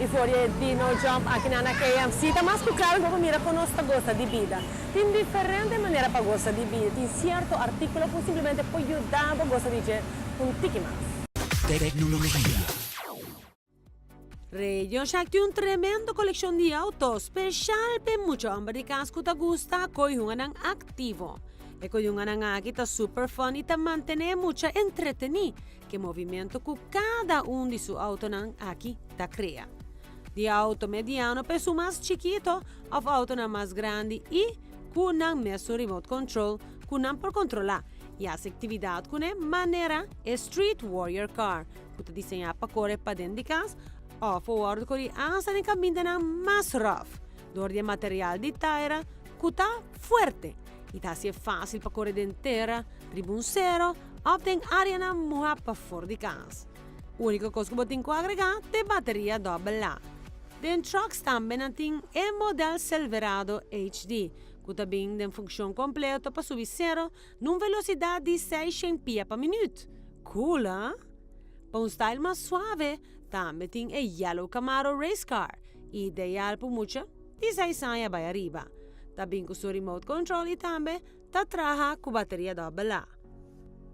e fuori Dino Jump aqui na KMC, mas claro que mira com nossa gosta de vida. Tem diferente maneira para gostar de vida, tem certo artículo que simplesmente pode ajudar a gostar de vida um tique mais. Tecnología. Radio Shack tiene un tremendo colección de autos, especial para muchos americanos que te gusta coyungan activo. E coyungan aquí está super fun y te mantiene mucho entretenido, que movimiento que cada uno de sus autos aquí te crea. De auto mediano para su más chiquito, of auto más grande y con su remote control, con por controlar y hace actividad con manera Street Warrior Car, que te diseña para correr para dentro de casa, o forward correr hasta en camino más rough, door de material de tierra que está fuerte y te hace fácil para correr de entera, ribuncero, o en área na muha para fora de casa. Única cosa que botin que agregar é bateria double A. Den trucks também tem o modelo Silverado HD, que também tem função completa para subir zero numa velocidade de 600 pia por minuto. Cool, hein? Para um style mais suave, também tem o Yellow Camaro Race Car, ideal para muita de 6 anos para arriba. Também com seu remote control e também está traja com bateria double A.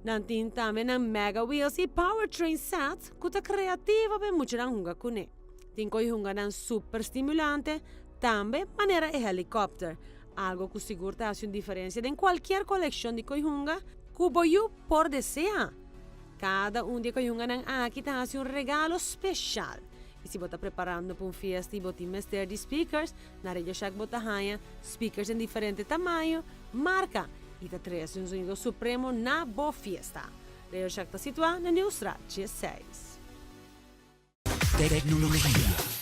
Nantin também na Mega Wheels e Powertrain Sets, que está criativa para muita hunga com ele. Tem que hunga super estimulante, também maneira de helicóptero, algo que seguro te hace uma diferença em qualquer coleção de coihunga que você por desejar. Cada de coihunga aqui te hace regalo especial. E se você está preparando para festa e você tem de speakers, na Radio Shack você ganha speakers em diferente tamanho, marca e te traz sonido supremo na boa fiesta. Radio Shack está situado na News 16. Tecnología.